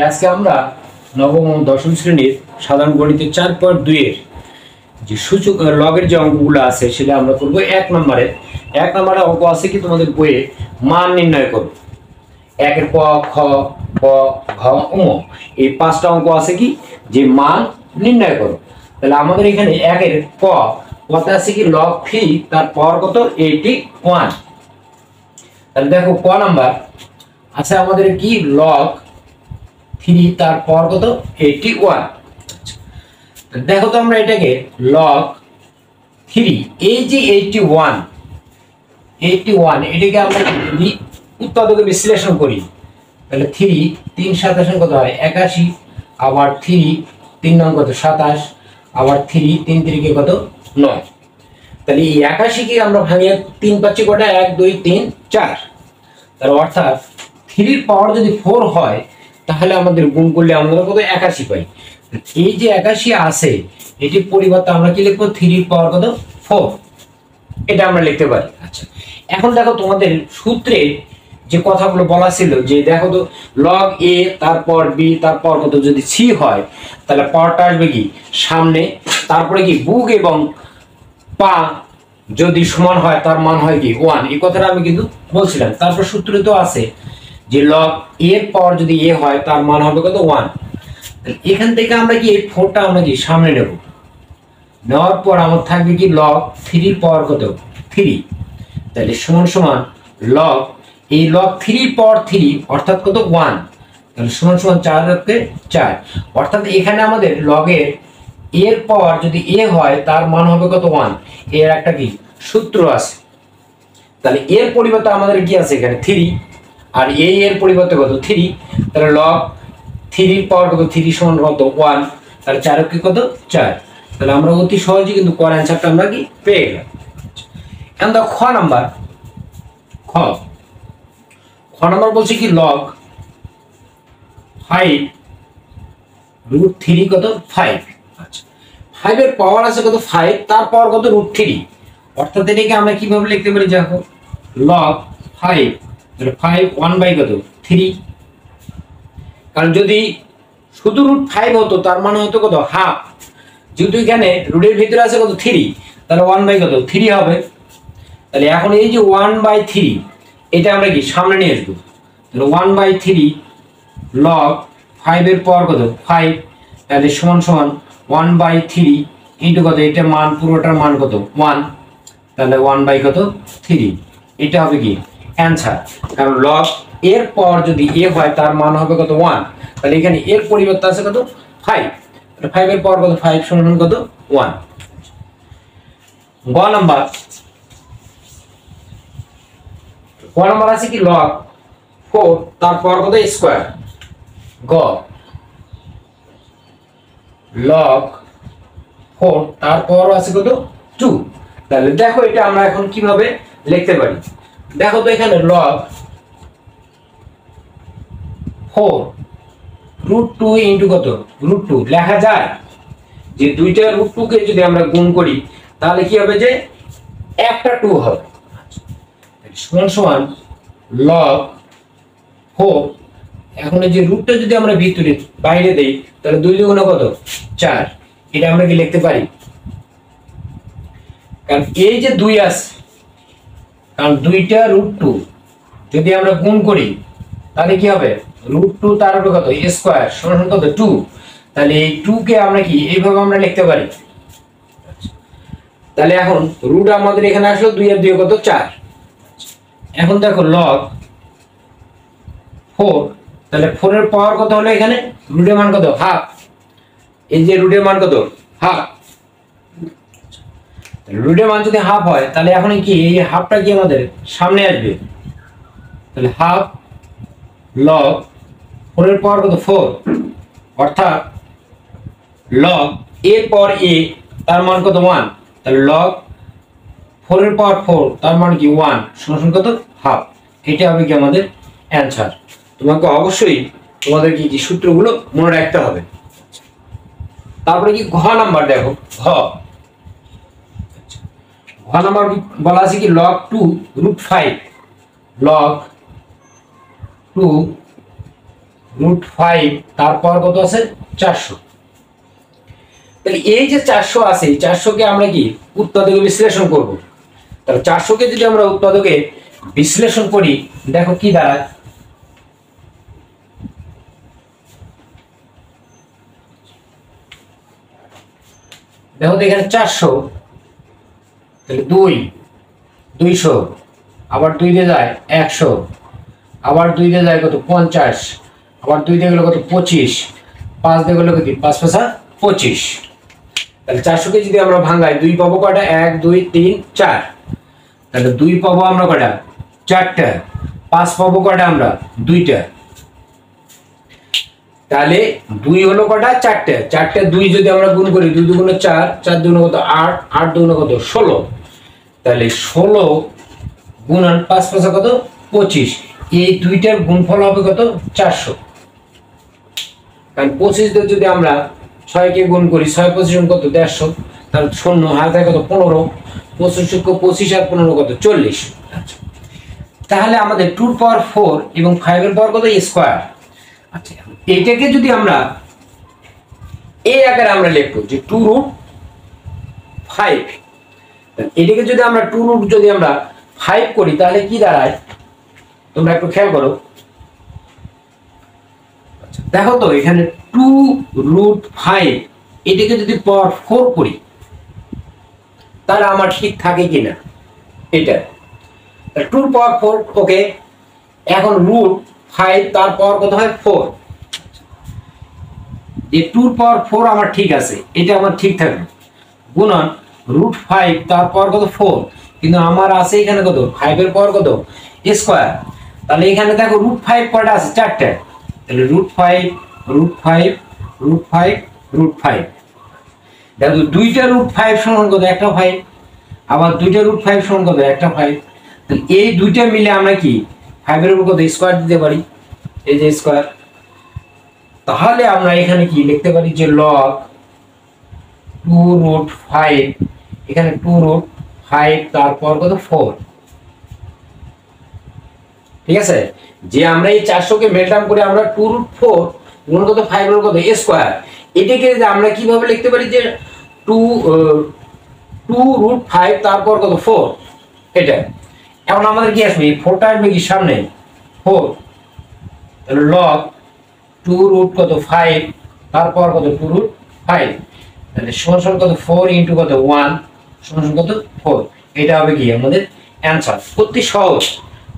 আজকে আমরা নবম ও দশম শ্রেণীর সাধারণ গণিতের 4.2 এর যে সূচক লগের যে অঙ্কগুলো আছে সেটা আমরা করব। এক নম্বরে অঙ্ক আছে কি তোমাদের বইয়ে, মান নির্ণয় করো। একের ক, খ, গ, ঘ, ঙ এই 5টা অঙ্ক আছে কি যে মান নির্ণয় করো। তাহলে আমাদের এখানে একের ক কত আছে কি লগ 3, তার পাওয়ার কত 81। তাহলে দেখো ক নাম্বার আছে আমাদের কি লগ 3, তার পাওয়ার কত 81। দেখো তো আমরা এটাকে লগ 3, এই যে 81 এটাকে আমরা যদি উৎপাদকে বিশ্লেষণ করি তাহলে 3 3 27 কত হয় 81, আবার 3 3 নং কত 27, আবার 3 3 3 কত 9। তাহলে এই 81 কে আমরা ভাঙিয়ে 3 পাচ্ছি কটা 1 2 3 4। তার অর্থাৎ 3 এর পাওয়ার যদি 4 হয় তাহলে আমাদের গুণ করলে আমরা কত 81 পাই। এই যে 81 আছে এটি পরিবর্তে আমরা কি লিখবো 3 এর পাওয়ার কত 4, এটা আমরা লিখতে পারি। আচ্ছা, এখন দেখো তোমাদের সূত্রে যে কথাগুলো বলা ছিল যে দেখো তো লগ a তারপর b তারপর কত যদি c হয় তাহলে পাওয়ারটা আসবে কি সামনে, তারপরে কি বুক এবং পা যদি সমান হয় তার মান হয় কি 1, এই কথাটা আমি কিন্তু বলছিলাম। তারপর সূত্রে তো আছে যে লগ a এর পাওয়ার যদি a হয় তার মান হবে কত 1। এখান থেকে আমরা কি এই 4টা আমরা কি সামনে নেব, নেওয়ার পর আমার থাকবে কি লগ 3 এর পাওয়ার কত 3, তাহলে সমান সমান লগ এই লগ 3 এর পাওয়ার 3 অর্থাৎ কত 1, তাহলে সমান সমান 4 রাখতে 4। অর্থাৎ এখানে আমাদের লগের এর পাওয়ার যদি a হয় তার মান হবে কত 1, এর একটা কি সূত্র আছে। তাহলে এর পরিবর্তে আমাদের কি আছে এখানে 3, আর এর পরিবর্তে কত 3, তাহলে লগ 3 এর পাওয়ার কত 3 সমান কত 1, তাহলে 4 কি কত 4। তাহলে আমরা অতি সহজে কিন্তু কোর অ্যানসারটা আমরা কি পেয়ে গেলাম। এখন দেখো খ নাম্বার বলছে কি লগ 5 √3 কত 5। আচ্ছা, 5 এর পাওয়ার আছে কত 5, তার পাওয়ার কত √3, অর্থাৎ এটাকে আমরা কিভাবে লিখতে পারি দেখো লগ 5 তাহলে 5 1 বাই কত 3, কারণ যদি শুধু √5 হতো তার মানে হতো কত হাফ, যেহেতু এখানে রুটের ভিতরে আছে কত 3 তাহলে 1 বাই কত 3 হবে। তাহলে এখন এই যে 1 বাই 3 এটা আমরা কি সামনে নিয়ে আসবো, তাহলে 1 বাই 3 লগ 5 এর পাওয়ার কত 5, তাহলে সমান সমান 1 বাই 3 ইন্টু কত এটা মান পুরোটার মান কত 1, তাহলে 1 বাই কত 3, এটা হবে কি অ্যানসার। কারণ লগ এর পাওয়ার যদি a হয় তার মান হবে কত 1, তাহলে এখানে এর পরিবর্তে আছে কত 5, তাহলে 5 এর পাওয়ার কত 5 সমান কত 1। গ নাম্বার আছে কি লগ 4 তার পাওয়ার কত স্কয়ার, গ লগ 4 তার পাওয়ার আছে কত 2। তাহলে দেখো এটা আমরা এখন কিভাবে লিখতে পারি, দেখো তো এখানে লগ 4 √2 ইনটু কত √2 লেখা যায় যে দুইটা √2 কে যদি আমরা গুণ করি তাহলে কি হবে যে একটা 2 হবে, সমান সমান লগ 4, এখন এই যে রুটটা যদি আমরা ভিতরে বাইরে দেই তাহলে 2 গুণ কত 4, এটা আমরা কি লিখতে পারি, কারণ এই যে 2 আছে কারণ দুইটা √2 যদি আমরা গুণ করি তাহলে কি হবে √2 তার উপরে কত স্কয়ার সমান কত 2, তাহলে এই 2 কে আমরা কি এইভাবে আমরা লিখতে পারি। তাহলে এখন রুট আমাদের এখানে আসলো 2 আর 2 কত 4। এখন দেখো লগ 4 তাহলে 4 এর পাওয়ার কত হলো এখানে রুটের মান কত হাফ, এই যে রুটের মান কত হাফ, রুটের মান যদি হাফ হয় তাহলে এখন কি এই হাফটা কি আমাদের সামনে আসবে, তাহলে হাফ লগ 4 এর পাওয়ার কত 4, অর্থাৎ লগ এর পাওয়ার a তার মান কত 1, তাহলে লগ 4 এর পাওয়ার 4 তার মান কি 1 সমান কত হাফ, এটা হবে কি আমাদের অ্যানসার। তোমাকে অবশ্যই তোমাদের কি সূত্রগুলো মনে রাখতে হবে। তারপরে কি ঘ নাম্বার দেখো ঘ নাম্বার বলা আছে কি লগ 2 √5 লগ 2 √5 তারপর কত আছে 400। তাহলে এই যে 400 আছে, এই 400কে আমরা কি উৎপাদকে বিশ্লেষণ করব। তাহলে 400কে যদি আমরা উৎপাদকে বিশ্লেষণ করি, দেখো কি দাঁড়ায়। দেখো তো এখানে 400, তাহলে 200, আবার 2 দিয়ে যায় 100, আবার 2 দিয়ে যায় কত 50, আবার 2 দিয়ে গেল কত 25, 5 দিয়ে গেল কত 5 5 25। তাহলে 400কে যদি আমরা ভাঙাই 2 পাবো কয়টা, 1 2 3 4। তাহলে 2 পাবো আমরা কয়টা, 4টা। 5 পাবো কয়টা আমরা, 2টা। তাহলে 2 হলো কয়টা, 4টা। 4টা 2 যদি আমরা গুণ করি, 2 2 4, 4 2 কত 8, 8 2 কত 16। তাহলে 16 গুণন 5 5 কত 25। এই দুইটার গুণফল হবে কত 400। কারণ 25 দিয়ে যদি আমরা 6 কে গুণ করি, 6 25 কত 150, তাহলে 0 হাতে কত 15, 25 25 আর 15 কত 40। তাহলে আমাদের 2 এর পাওয়ার 4 এবং 5 এর পাওয়ার কত স্কয়ার। আচ্ছা, এটাকে যদি আমরা এই আকারে আমরা লিখব যে 2√5, এটাকে যদি আমরা 2 যদি আমরা 5 করি, তাহলে কি দাঁড়ায় তোমরা একটু খেয়াল করো। দেখো তো এখানে 2√5 এটাকে যদি পাওয়ার 4 করি, তাহলে আমার ঠিক থাকে কিনা এটা। 2 এর পাওয়ার 4, ওকে। এখন √5 তার পাওয়ার কত হয় 4। যে 2 এর পাওয়ার 4 আমার ঠিক আছে, এটা আমার ঠিক থাকবে। গুণন √5 তার পাওয়ার কত 4, কিন্তু আমার আছে এখানে কত 5 এর পাওয়ার কত স্কয়ার। তাহলে এখানে দেখো √5 কয়টা আছে, 4টা। তাহলে √5 √5 √5 √5। দেখো দুইটা √5 সমান কত, একটা 5। আবার দুইটা √5 সমান কত, একটা 5। তাহলে এই দুইটা মিলে আমরা কি 5 এর উপর কত স্কয়ার দিতে পারি, এই যে স্কয়ার। তাহলে আমরা এখানে কি লিখতে পারি যে log 2√5, এখানে 2√5 তারপর কত 4। ঠিক আছে, যে আমরা এই 400 কে মেল্ট ডাউন করে আমরা 2√4 গুণ কত 5 এর কত স্কয়ার, এটাকে যে আমরা কিভাবে লিখতে পারি যে 2√5 তারপর কত 4, এটা। এখন আমাদের কি আসবে, 4টা আসবে কি সামনে 4, তাহলে log 2√5 তারপর কত 2√5, তাহলে সমান কত 4 ইনটু কত 1 সমান কত 4। এটা হবে কি আমাদের অ্যানসার। অতি সহজ,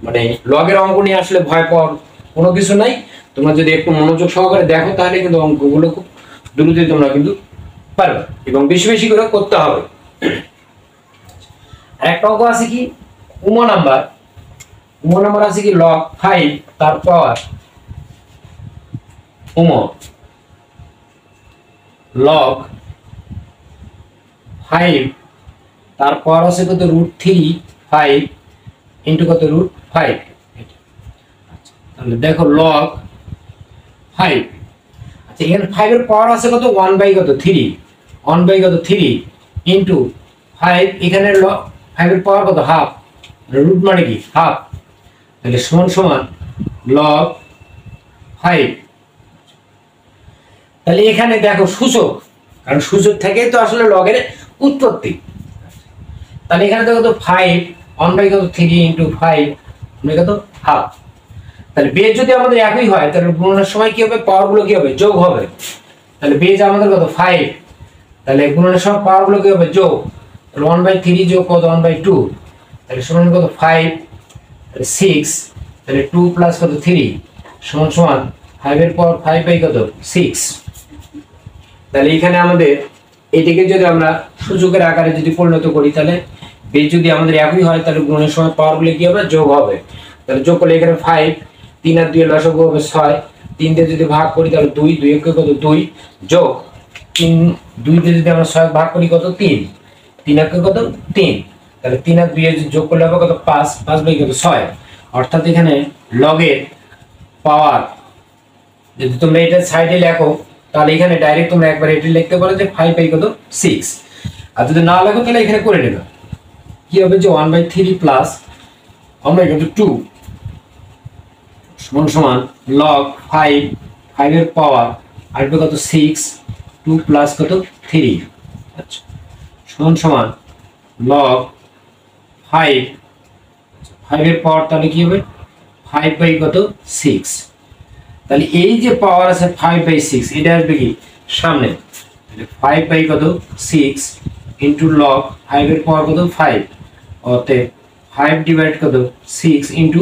মানে লগের অঙ্ক নিয়ে আসলে ভয় পাওয়ার কোনো কিছু নাই। তোমরা যদি একটু মনোযোগ সহকারে দেখো, তাহলে কিন্তু অঙ্কগুলো খুব দ্রুতই তোমরা কিন্তু পারবে, এবং বেশি বেশি করে করতে হবে। একটা অঙ্ক আছে কি উমো নাম্বার আছে কি log 5 তার পাওয়ার উমো log 5 তারপর আছে কত √3 ইনটু কত √5। তাহলে দেখো log 5, আচ্ছা এখানে 5 এর পাওয়ার আছে কত 1/3 ইনটু 5, এখানে 5 এর পাওয়ার কত হাফ, রুট মানে কি হাফ। তাহলে সমান log 5। তাহলে এখানে দেখো সূচক, কারণ সূচক থেকেই তো আসলে লগের উৎপত্তি। তাহলে এখানে দেখো তো 5 1/3 ইনটু 5 কত হাফ। তাহলে বেজ যদি আমাদের একই হয়, তাহলে গুণনের সময় কি হবে, পাওয়ার গুলো কি হবে যোগ হবে। তাহলে বেজ আমাদের কত 5, তাহলে গুণনের সময় পাওয়ার গুলো কি হবে যোগ। তাহলে 1/3 যোগ কত 1/2, তাহলে সমান কত 5, তাহলে 6, তাহলে 2 প্লাস কত 3 সমান 5 এর পাওয়ার 5 বাই কত 6। তাহলে এখানে আমাদের এটাকে যদি আমরা সূচকের আকারে যদি পরিণত করি, তাহলে বেজ যদি আমাদের একই হয়, তাহলে গুণনের সময় পাওয়ার গুলো কি হবে যোগ হবে। তাহলে যোগ করলে এখানে 5, 3 আর 2 এর লসাগু হবে 6, 3 দিয়ে যদি ভাগ করি তাহলে 2, 2 একে কত 2 যোগ 3, 2 দিয়ে যদি আমরা 6 ভাগ করি কত 3, 3 একে কত 3, তাহলে 3 আর 2 এর যোগ করলে হবে কত 5, 5 বাই কত 6। অর্থাৎ এখানে লগের পাওয়ার যদি তোমরা এটা সাইডে লেখো, তাহলে এখানে ডাইরেক্ট তোমরা একবার এটা লিখতে পারো যে 5 বাই কত 6। আর যদি না লেখো তাহলে এখানে করে নেবে, কি হবে যে 1/3 প্লাস 1/2 সমান log 5 5 এর পাওয়ার আসবে কত 6, 2 প্লাস কত 3, আচ্ছা সমান সমান log 5, 5 এর পাওয়ার তাহলে কি হবে 5 বাই কত 6, তাহলে এই যে পাওয়ার আছে 5/6 এটা আসবে কি সামনে, 5 বাই কত 6 ইন্টু log 5 এর পাওয়ার কত 5, অতএব 5 ডিভাইড কত 6 ইন্টু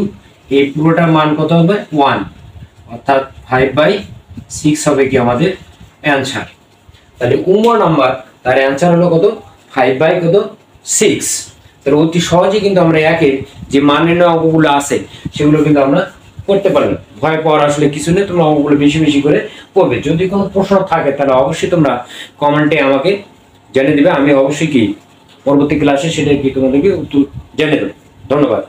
এই পুরোটার মান কত হবে 1, অর্থাৎ 5/6 হবে কি আমাদের অ্যান্সার। তাহলে উমর নাম্বার তার অ্যান্সার হলো কত 5/6। তাহলে অতি সহজে কিন্তু আমরা একের যে মান নির্ণয় অঙ্কগুলো আছে সেগুলো কিন্তু আমরা করতে পারবে, ভয় পাওয়ার আসলে কিছু নেই। তোমরা অঙ্কগুলো বেশি বেশি করে পড়বে। যদি কোনো প্রশ্ন থাকে তাহলে অবশ্যই তোমরা কমেন্টে আমাকে জানিয়ে দিবে, আমি অবশ্যই কি পরবর্তী ক্লাসে সেটা কি তোমাদেরকে উত্তর জানিয়ে দেবো। ধন্যবাদ।